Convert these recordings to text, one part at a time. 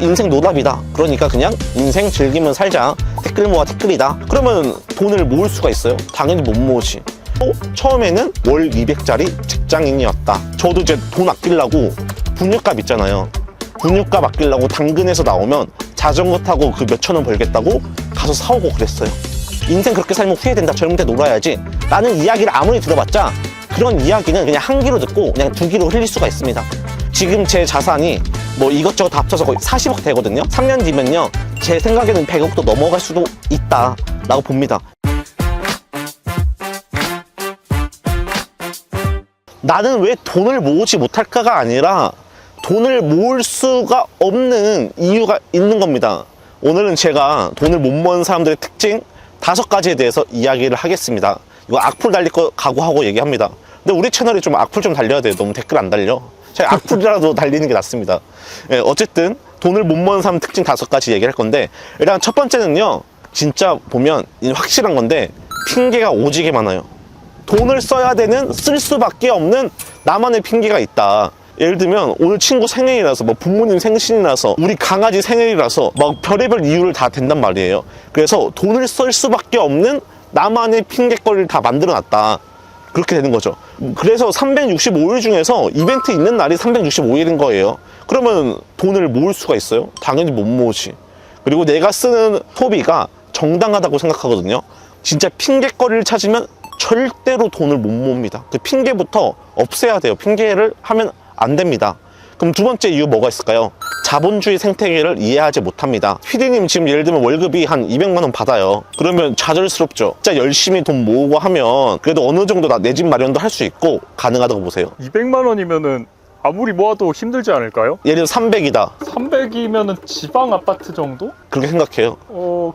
인생 노답이다. 그러니까 그냥 인생 즐기면 살자. 티끌 모아 티끌이다. 그러면 돈을 모을 수가 있어요? 당연히 못 모으지. 처음에는 월 200짜리 직장인이었다. 저도 이제 돈 아끼려고 분유값 있잖아요. 분유값 아끼려고 당근에서 나오면 자전거 타고 그 몇천 원 벌겠다고 가서 사오고 그랬어요. 인생 그렇게 살면 후회된다. 젊을 때 놀아야지. 라는 이야기를 아무리 들어봤자 그런 이야기는 그냥 한 귀로 듣고 그냥 두 귀로 흘릴 수가 있습니다. 지금 제 자산이 뭐 이것저것 다 합쳐서 거의 40억 되거든요. 3년 뒤면요, 제 생각에는 100억도 넘어갈 수도 있다 라고 봅니다. 나는 왜 돈을 모으지 못할까가 아니라 돈을 모을 수가 없는 이유가 있는 겁니다. 오늘은 제가 돈을 못 모은 사람들의 특징 5가지에 대해서 이야기를 하겠습니다. 이거 악플 달릴 거 각오하고 얘기합니다. 근데 우리 채널이 좀 악플 좀 달려야 돼요. 너무 댓글 안 달려. 제가 악플이라도 달리는 게 낫습니다. 예, 어쨌든 돈을 못 모은 사람 특징 5가지 얘기할 건데, 일단 첫 번째는요, 진짜 보면 확실한 건데 핑계가 오지게 많아요. 돈을 써야 되는, 쓸 수밖에 없는 나만의 핑계가 있다. 예를 들면 오늘 친구 생일이라서, 뭐 부모님 생신이라서, 우리 강아지 생일이라서 막 별의별 이유를 다 댄단 말이에요. 그래서 돈을 쓸 수밖에 없는 나만의 핑계거리를 다 만들어 놨다. 그렇게 되는 거죠. 그래서 365일 중에서 이벤트 있는 날이 365일인 거예요. 그러면 돈을 모을 수가 있어요? 당연히 못 모으지. 그리고 내가 쓰는 소비가 정당하다고 생각하거든요. 진짜 핑계거리를 찾으면 절대로 돈을 못 모읍니다. 그 핑계부터 없애야 돼요. 핑계를 하면 안 됩니다. 그럼 두 번째 이유 뭐가 있을까요? 자본주의 생태계를 이해하지 못합니다. 피디님 지금 예를 들면 월급이 한 200만 원 받아요. 그러면 좌절스럽죠. 진짜 열심히 돈 모으고 하면 그래도 어느 정도 내 집 마련도 할 수 있고 가능하다고 보세요. 200만 원이면은 아무리 모아도 힘들지 않을까요? 예를 들어 300이다. 300이면은 지방 아파트 정도? 그렇게 생각해요.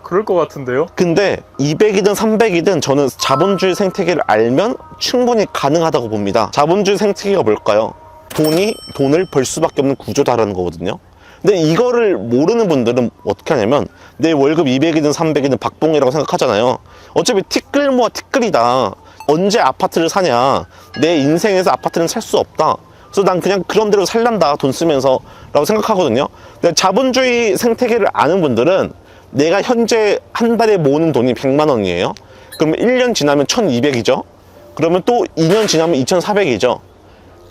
그럴 것 같은데요? 근데 200이든 300이든 저는 자본주의 생태계를 알면 충분히 가능하다고 봅니다. 자본주의 생태계가 뭘까요? 돈이 돈을 벌 수밖에 없는 구조다라는 거거든요. 근데 이거를 모르는 분들은 어떻게 하냐면 내 월급 200이든 300이든 박봉이라고 생각하잖아요. 어차피 티끌 모아 티끌이다. 언제 아파트를 사냐. 내 인생에서 아파트는 살 수 없다. 그래서 난 그냥 그런 대로 살란다. 돈 쓰면서 라고 생각하거든요. 근데 자본주의 생태계를 아는 분들은 내가 현재 한 달에 모으는 돈이 100만 원이에요. 그러면 1년 지나면 1200이죠. 그러면 또 2년 지나면 2400이죠.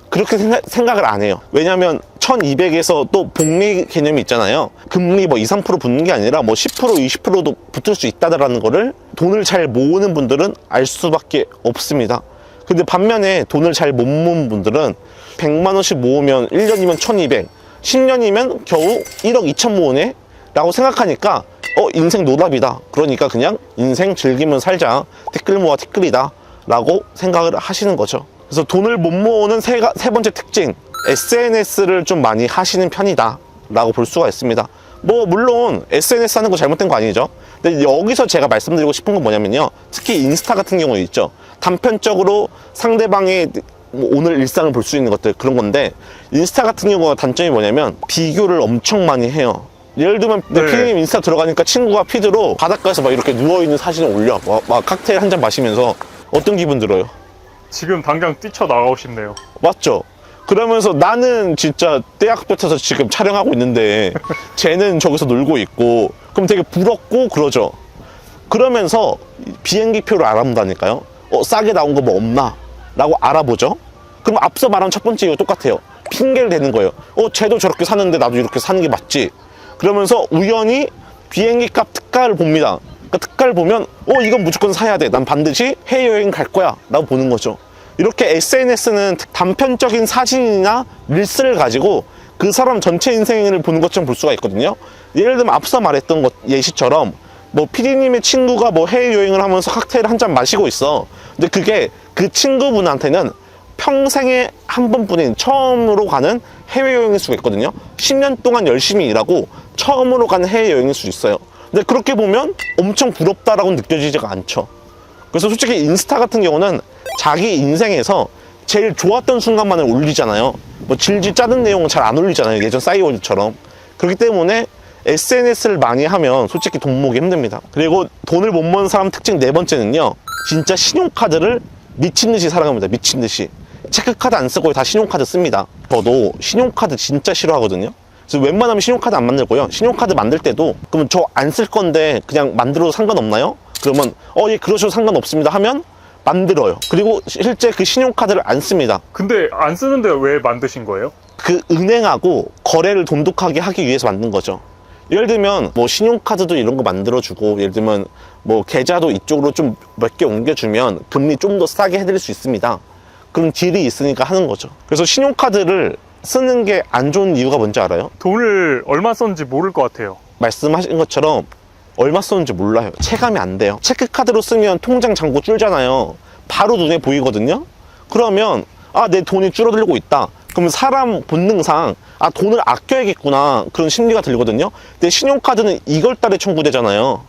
그렇게 생각을 안 해요. 왜냐면 1200에서 또 복리 개념이 있잖아요. 금리 뭐 2, 3% 붙는 게 아니라 뭐 10%, 20%도 붙을 수 있다라는 거를 돈을 잘 모으는 분들은 알 수밖에 없습니다. 근데 반면에 돈을 잘 못 모으는 분들은 100만 원씩 모으면 1년이면 1200, 10년이면 겨우 1억 2천 모으네? 라고 생각하니까 인생 노답이다. 그러니까 그냥 인생 즐기면 살자. 티끌 모아 티끌이다. 라고 생각을 하시는 거죠. 그래서 돈을 못 모으는 세 번째 특징, SNS를 좀 많이 하시는 편이다 라고 볼 수가 있습니다. 뭐 물론 SNS 하는 거 잘못된 거 아니죠. 근데 여기서 제가 말씀드리고 싶은 건 뭐냐면요, 특히 인스타 같은 경우 있죠. 단편적으로 상대방의 오늘 일상을 볼 수 있는 것들, 그런 건데, 인스타 같은 경우가 단점이 뭐냐면 비교를 엄청 많이 해요. 예를 들면 내 피디님 인스타 들어가니까 친구가 피드로 바닷가에서 막 이렇게 누워있는 사진을 올려. 막 칵테일 한 잔 마시면서. 어떤 기분 들어요? 지금 당장 뛰쳐나가고 싶네요. 맞죠? 그러면서 나는 진짜 대학볕에서 지금 촬영하고 있는데 쟤는 저기서 놀고 있고, 그럼 되게 부럽고 그러죠. 그러면서 비행기표를 알아본다니까요. 싸게 나온 거 뭐 없나? 라고 알아보죠. 그럼 앞서 말한 첫 번째 이거 똑같아요. 핑계를 대는 거예요. 쟤도 저렇게 사는데 나도 이렇게 사는 게 맞지? 그러면서 우연히 비행기 값 특가를 봅니다. 그러니까 특가를 보면 이건 무조건 사야 돼. 난 반드시 해외여행 갈 거야 라고 보는 거죠. 이렇게 SNS는 단편적인 사진이나 릴스를 가지고 그 사람 전체 인생을 보는 것처럼 볼 수가 있거든요. 예를 들면 앞서 말했던 것 예시처럼 뭐 피디님의 친구가 뭐 해외여행을 하면서 칵테일 한 잔 마시고 있어. 근데 그게 그 친구분한테는 평생에 한 번뿐인 처음으로 가는 해외여행일 수가 있거든요. 10년 동안 열심히 일하고 처음으로 가는 해외여행일 수 있어요. 근데 그렇게 보면 엄청 부럽다라고 느껴지지가 않죠. 그래서 솔직히 인스타 같은 경우는 자기 인생에서 제일 좋았던 순간만을 올리잖아요. 뭐 질질 짜는 내용은 잘 안 올리잖아요. 예전 싸이월드처럼. 그렇기 때문에 SNS를 많이 하면 솔직히 돈 모으기 힘듭니다. 그리고 돈을 못 모는 사람 특징 4번째는요, 진짜 신용카드를 미친듯이 사랑합니다. 미친듯이. 체크카드 안 쓰고 다 신용카드 씁니다. 저도 신용카드 진짜 싫어하거든요. 그래서 웬만하면 신용카드 안 만들고요. 신용카드 만들 때도 그러면 저 안 쓸 건데 그냥 만들어도 상관없나요? 그러면 예 그러셔도 상관없습니다 하면 만들어요. 그리고 실제 그 신용카드를 안 씁니다. 근데 안 쓰는데 왜 만드신 거예요? 그 은행하고 거래를 돈독하게 하기 위해서 만든 거죠. 예를 들면 뭐 신용카드도 이런 거 만들어주고, 예를 들면 뭐 계좌도 이쪽으로 좀 몇 개 옮겨주면 금리 좀 더 싸게 해드릴 수 있습니다. 그런 딜이 있으니까 하는 거죠. 그래서 신용카드를 쓰는 게 안 좋은 이유가 뭔지 알아요? 돈을 얼마 썼는지 모를 것 같아요. 말씀하신 것처럼 얼마 썼는지 몰라요. 체감이 안 돼요. 체크카드로 쓰면 통장 잔고 줄잖아요. 바로 눈에 보이거든요. 그러면 내 돈이 줄어들고 있다. 그러면 사람 본능상 돈을 아껴야겠구나, 그런 심리가 들거든요. 근데 신용카드는 이걸 달에 청구되잖아요.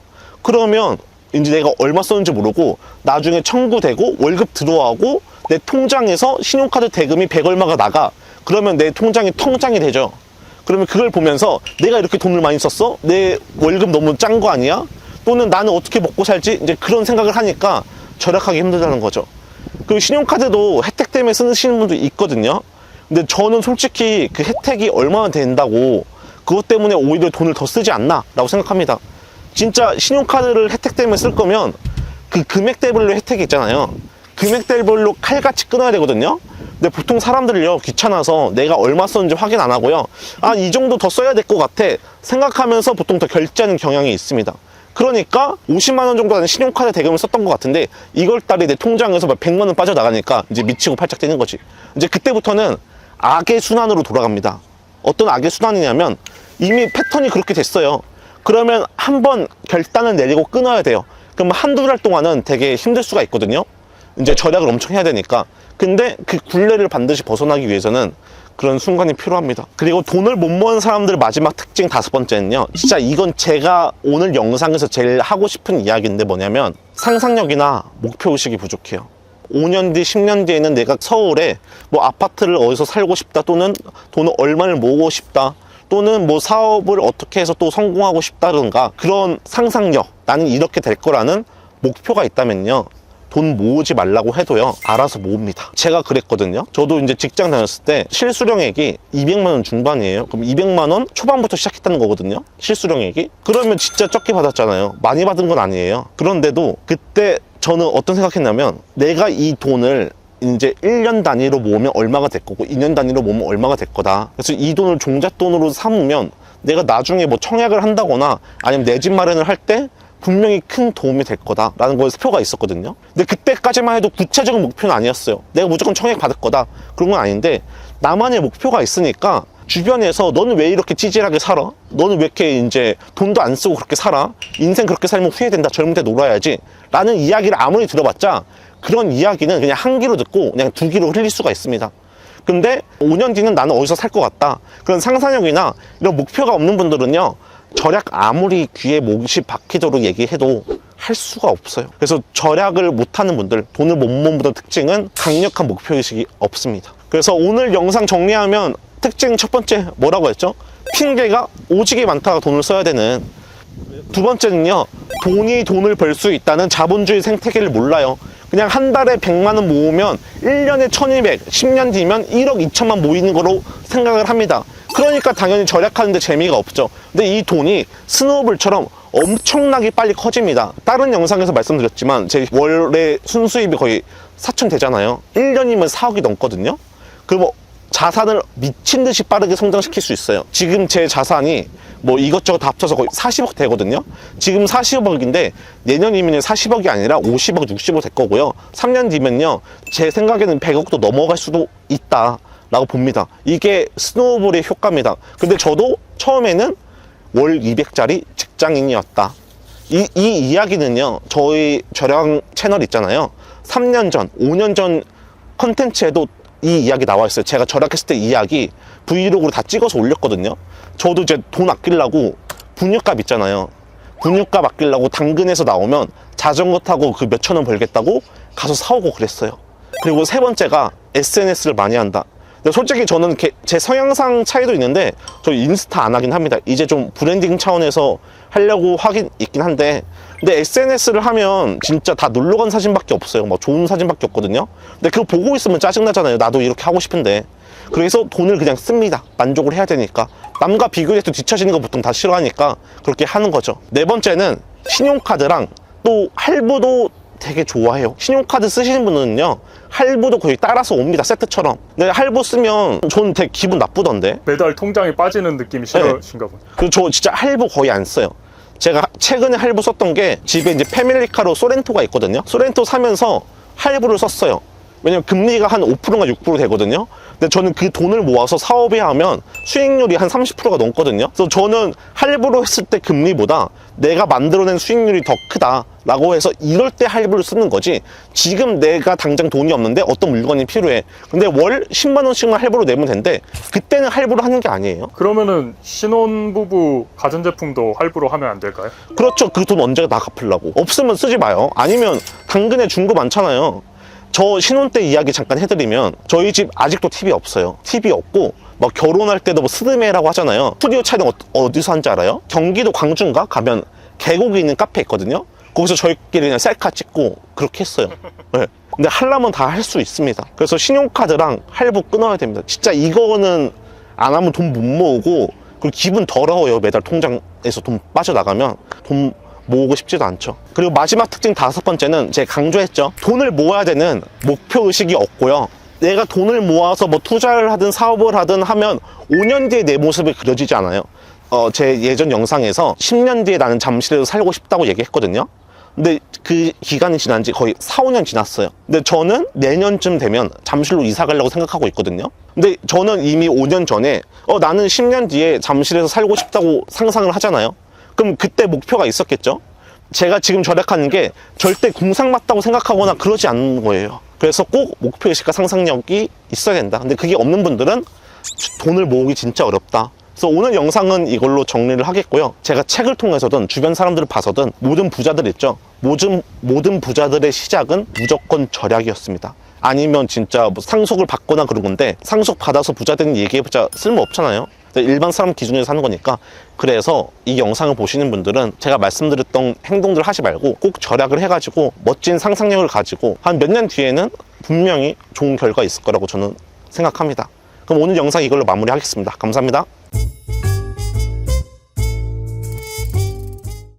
그러면 이제 내가 얼마 썼는지 모르고 나중에 청구되고 월급 들어가고 내 통장에서 신용카드 대금이 100 얼마가 나가. 그러면 내 통장이 텅장이 되죠. 그러면 그걸 보면서 내가 이렇게 돈을 많이 썼어? 내 월급 너무 짠 거 아니야? 또는 나는 어떻게 먹고 살지? 이제 그런 생각을 하니까 절약하기 힘들다는 거죠. 그리고 신용카드도 혜택 때문에 쓰시는 분도 있거든요. 근데 저는 솔직히 그 혜택이 얼마나 된다고 그것 때문에 오히려 돈을 더 쓰지 않나 라고 생각합니다. 진짜 신용카드를 혜택 때문에 쓸 거면 그 금액대별로 혜택이 있잖아요. 금액대별로 칼같이 끊어야 되거든요. 근데 보통 사람들이요, 귀찮아서 내가 얼마 썼는지 확인 안 하고요, 이 정도 더 써야 될 것 같아 생각하면서 보통 더 결제하는 경향이 있습니다. 그러니까 50만 원 정도 하는 신용카드 대금을 썼던 것 같은데 이걸 달에 내 통장에서 막 100만 원 빠져나가니까 이제 미치고 팔짝 뛰는 거지. 이제 그때부터는 악의 순환으로 돌아갑니다. 어떤 악의 순환이냐면 이미 패턴이 그렇게 됐어요. 그러면 한번 결단을 내리고 끊어야 돼요. 그럼 한두 달 동안은 되게 힘들 수가 있거든요. 이제 절약을 엄청 해야 되니까. 근데 그 굴레를 반드시 벗어나기 위해서는 그런 순간이 필요합니다. 그리고 돈을 못 모은 사람들 마지막 특징 5번째는요, 진짜 이건 제가 오늘 영상에서 제일 하고 싶은 이야기인데 뭐냐면 상상력이나 목표의식이 부족해요. 5년 뒤, 10년 뒤에는 내가 서울에 뭐 아파트를 어디서 살고 싶다, 또는 돈을 얼마를 모으고 싶다, 또는 뭐 사업을 어떻게 해서 또 성공하고 싶다든가 그런 상상력, 나는 이렇게 될 거라는 목표가 있다면요, 돈 모으지 말라고 해도요, 알아서 모읍니다. 제가 그랬거든요. 저도 이제 직장 다녔을 때 실수령액이 200만 원 중반이에요. 그럼 200만 원 초반부터 시작했다는 거거든요, 실수령액이. 그러면 진짜 적게 받았잖아요. 많이 받은 건 아니에요. 그런데도 그때 저는 어떤 생각했냐면, 내가 이 돈을 이제 1년 단위로 모으면 얼마가 될 거고 2년 단위로 모으면 얼마가 될 거다. 그래서 이 돈을 종잣돈으로 삼으면 내가 나중에 뭐 청약을 한다거나 아니면 내 집 마련을 할 때 분명히 큰 도움이 될 거다라는 거에 표가 있었거든요. 근데 그때까지만 해도 구체적인 목표는 아니었어요. 내가 무조건 청약 받을 거다, 그런 건 아닌데 나만의 목표가 있으니까 주변에서 너는 왜 이렇게 찌질하게 살아? 너는 왜 이렇게 이제 돈도 안 쓰고 그렇게 살아? 인생 그렇게 살면 후회된다. 젊을 때 놀아야지 라는 이야기를 아무리 들어봤자 그런 이야기는 그냥 한 귀로 듣고 그냥 두 귀로 흘릴 수가 있습니다. 근데 5년 뒤는 나는 어디서 살 것 같다, 그런 상상력이나 이런 목표가 없는 분들은요, 절약 아무리 귀에 못이 박히도록 얘기해도 할 수가 없어요. 그래서 절약을 못하는 분들, 돈을 못 모은 분들 특징은 강력한 목표의식이 없습니다. 그래서 오늘 영상 정리하면 특징 첫 번째 뭐라고 했죠? 핑계가 오지게 많다가 돈을 써야 되는. 두 번째는요, 돈을 벌 수 있다는 자본주의 생태계를 몰라요. 그냥 한 달에 100만 원 모으면 1년에 1200, 10년 뒤면 1억 2천만 모이는 거로 생각을 합니다. 그러니까 당연히 절약하는데 재미가 없죠. 근데 이 돈이 스노우볼처럼 엄청나게 빨리 커집니다. 다른 영상에서 말씀드렸지만 제 월에 순수입이 거의 4천 되잖아요. 1년이면 4억이 넘거든요. 그럼 자산을 미친 듯이 빠르게 성장시킬 수 있어요. 지금 제 자산이 뭐 이것저것 다 합쳐서 거의 40억 되거든요. 지금 40억인데 내년이면 40억이 아니라 50억, 60억 될 거고요. 3년 뒤면요, 제 생각에는 100억도 넘어갈 수도 있다 라고 봅니다. 이게 스노우볼의 효과입니다. 근데 저도 처음에는 월 200짜리 직장인이었다. 이 이야기는요, 저희 절약 채널 있잖아요, 3년 전, 5년 전 컨텐츠에도 이 이야기 나와 있어요. 제가 절약했을 때 이야기 브이로그로 다 찍어서 올렸거든요. 저도 이제 돈 아끼려고 분유값 있잖아요, 분유값 아끼려고 당근에서 나오면 자전거 타고 그 몇천 원 벌겠다고 가서 사오고 그랬어요. 그리고 세 번째가 SNS를 많이 한다. 근데 솔직히 저는 제 성향상 차이도 있는데 저 인스타 안 하긴 합니다. 이제 좀 브랜딩 차원에서 하려고 하긴 있긴 한데, 근데 SNS를 하면 진짜 다 놀러간 사진밖에 없어요. 뭐 좋은 사진밖에 없거든요. 근데 그거 보고 있으면 짜증나잖아요. 나도 이렇게 하고 싶은데. 그래서 돈을 그냥 씁니다. 만족을 해야 되니까. 남과 비교해서 뒤처지는 거 보통 다 싫어하니까 그렇게 하는 거죠. 네 번째는 신용카드랑 또 할부도 되게 좋아해요. 신용카드 쓰시는 분은요, 할부도 거의 따라서 옵니다. 세트처럼. 근데 할부 쓰면 전 되게 기분 나쁘던데. 매달 통장이 빠지는 느낌이 싫으신가 보네. 그리고 저 진짜 할부 거의 안 써요. 제가 최근에 할부 썼던 게 집에 이제 패밀리카로 소렌토가 있거든요. 소렌토 사면서 할부를 썼어요. 왜냐면 금리가 한 5%가 6% 되거든요. 근데 저는 그 돈을 모아서 사업에 하면 수익률이 한 30%가 넘거든요. 그래서 저는 할부로 했을 때 금리보다 내가 만들어낸 수익률이 더 크다라고 해서 이럴 때 할부를 쓰는 거지, 지금 내가 당장 돈이 없는데 어떤 물건이 필요해. 근데 월 10만 원씩만 할부로 내면 된대. 그때는 할부를 하는 게 아니에요. 그러면은 신혼부부 가전제품도 할부로 하면 안 될까요? 그렇죠. 그 돈 언제가 다 갚으려고. 없으면 쓰지 마요. 아니면 당근에 중고 많잖아요. 저 신혼 때 이야기 잠깐 해드리면, 저희 집 아직도 TV 없어요. TV 없고 막 결혼할 때도 뭐 스드메라고 하잖아요. 스튜디오 촬영 어디서 한지 알아요? 경기도 광주인가 가면 계곡에 있는 카페 있거든요. 거기서 저희끼리 그냥 셀카 찍고 그렇게 했어요. 네. 근데 하려면 다 할 수 있습니다. 그래서 신용카드랑 할부 끊어야 됩니다. 진짜 이거는 안 하면 돈 못 모으고, 그리고 기분 더러워요. 매달 통장에서 돈 빠져나가면 돈 모으고 싶지도 않죠. 그리고 마지막 특징 5번째는 제가 강조했죠. 돈을 모아야 되는 목표의식이 없고요. 내가 돈을 모아서 뭐 투자를 하든 사업을 하든 하면 5년 뒤에 내 모습이 그려지지 않아요. 제 예전 영상에서 10년 뒤에 나는 잠실에서 살고 싶다고 얘기했거든요. 근데 그 기간이 지난 지 거의 4, 5년 지났어요. 근데 저는 내년쯤 되면 잠실로 이사 가려고 생각하고 있거든요. 근데 저는 이미 5년 전에 나는 10년 뒤에 잠실에서 살고 싶다고 상상을 하잖아요. 그럼 그때 목표가 있었겠죠? 제가 지금 절약하는 게 절대 궁상 맞다고 생각하거나 그러지 않는 거예요. 그래서 꼭 목표의식과 상상력이 있어야 된다. 근데 그게 없는 분들은 돈을 모으기 진짜 어렵다. 그래서 오늘 영상은 이걸로 정리를 하겠고요. 제가 책을 통해서든 주변 사람들을 봐서든 모든 부자들 있죠. 모든 부자들의 시작은 무조건 절약이었습니다. 아니면 진짜 뭐 상속을 받거나 그런 건데, 상속 받아서 부자 되는 얘기해보자 쓸모없잖아요. 일반 사람 기준에서 사는 거니까. 그래서 이 영상을 보시는 분들은 제가 말씀드렸던 행동들 하지 말고 꼭 절약을 해가지고 멋진 상상력을 가지고 한 몇 년 뒤에는 분명히 좋은 결과 있을 거라고 저는 생각합니다. 그럼 오늘 영상 이걸로 마무리하겠습니다. 감사합니다.